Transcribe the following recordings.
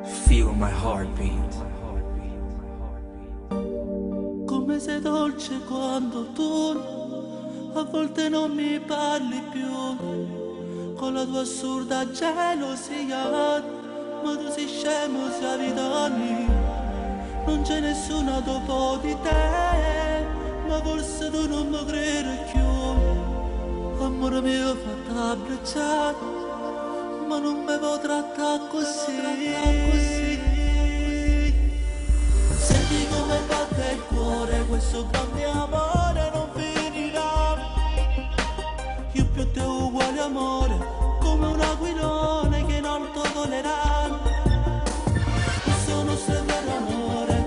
Feel my heartbeat. Come sei dolce quando tu a volte non mi parli più, con la tua assurda gelosia, ma tu sei scemo, sei danni. Non c'è nessuno dopo di te, ma forse tu non mi credi più. Amore mio fatto abbracciare, ma non mi può trattare così. Senti come batte il cuore, questo grande amore non finirà. Io più te uguale amore, come un aquilone che in alto volerà. Questo nostro è vero amore,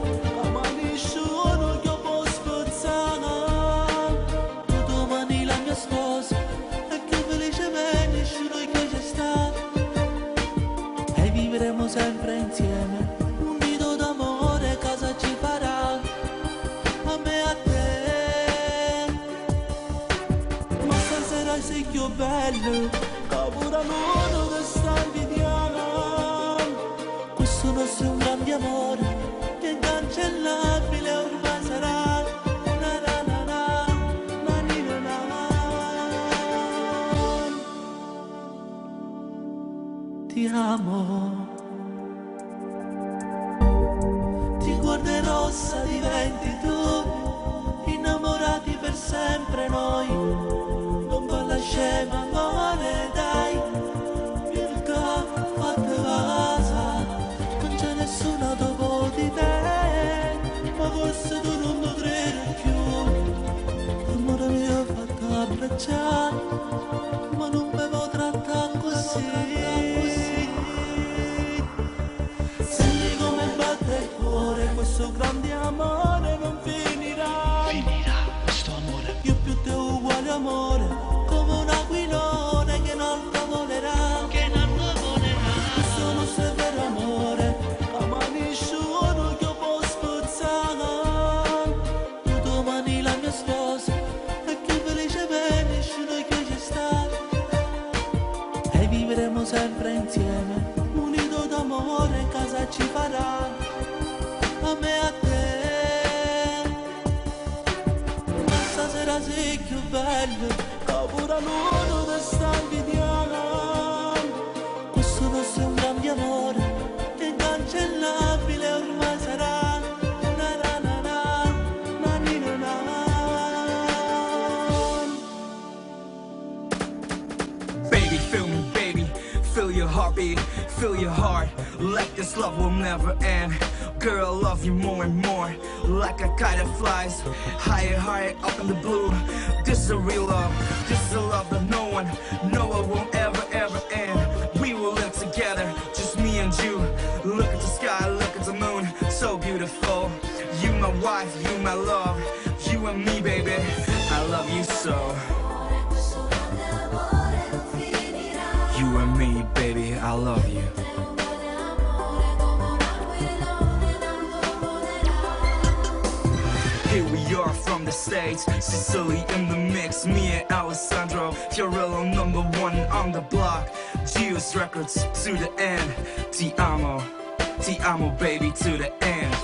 ma nessuno che può spezzare. Tu domani la mia sposa, e che felicemente nessuno che c'è stato. E vivremo sempre insieme, un nido d'amore casa ci farà, a me e a te. Ma stasera sei più bello, pure l'uno che sta invidiando. Questo nostro è un grande amore, che incancellabile ormai sarà. Na na na na, na ni na na. Ti amo. Ti guarderò se diventi tu, innamorati per sempre noi. Non parla scema, amore, dai, virtà, fatte casa. Non c'è nessuno dopo di te, ma forse tu non mi credi più. Amore mio fatto abbracciare, ma non mi può trattare così. Senti come batte il cuore, questo grande amore non finirà. Finirà questo amore. Io più te uguale amore, come un aquilone che in alto volerà. Che in alto volerà. Questo nostro è vero amore, ma nessuno che può spezzare. Tu domani la mia sposa, e che felicemente nessuno che c'è stato. E vivremo sempre insieme, un nido d'amore casa ci farà, a me e a te. Ma stasera sei più bello, pure l'uno che sta invidiando. Questo nostro è un grande amore, che incancellabile ormai sarà. Na na na na, na ni na na. Baby, feel me, baby. Feel your heartbeat, feel your heart. Like this love will never end. Girl, I love you more and more. Like a kite that flies higher, higher up in the blue. This is a real love. This is a love that no one won't ever, ever end. We will live together, just me and you. Look at the sky, look at the moon. So beautiful. You my wife, you my love. You and me, baby. I love you so. You and me, baby, I love you. Here we are from the States, Sicily in the mix. Me and Alessandro, Fiorello #1 on the block. Geos Records to the end. Ti amo, baby, to the end.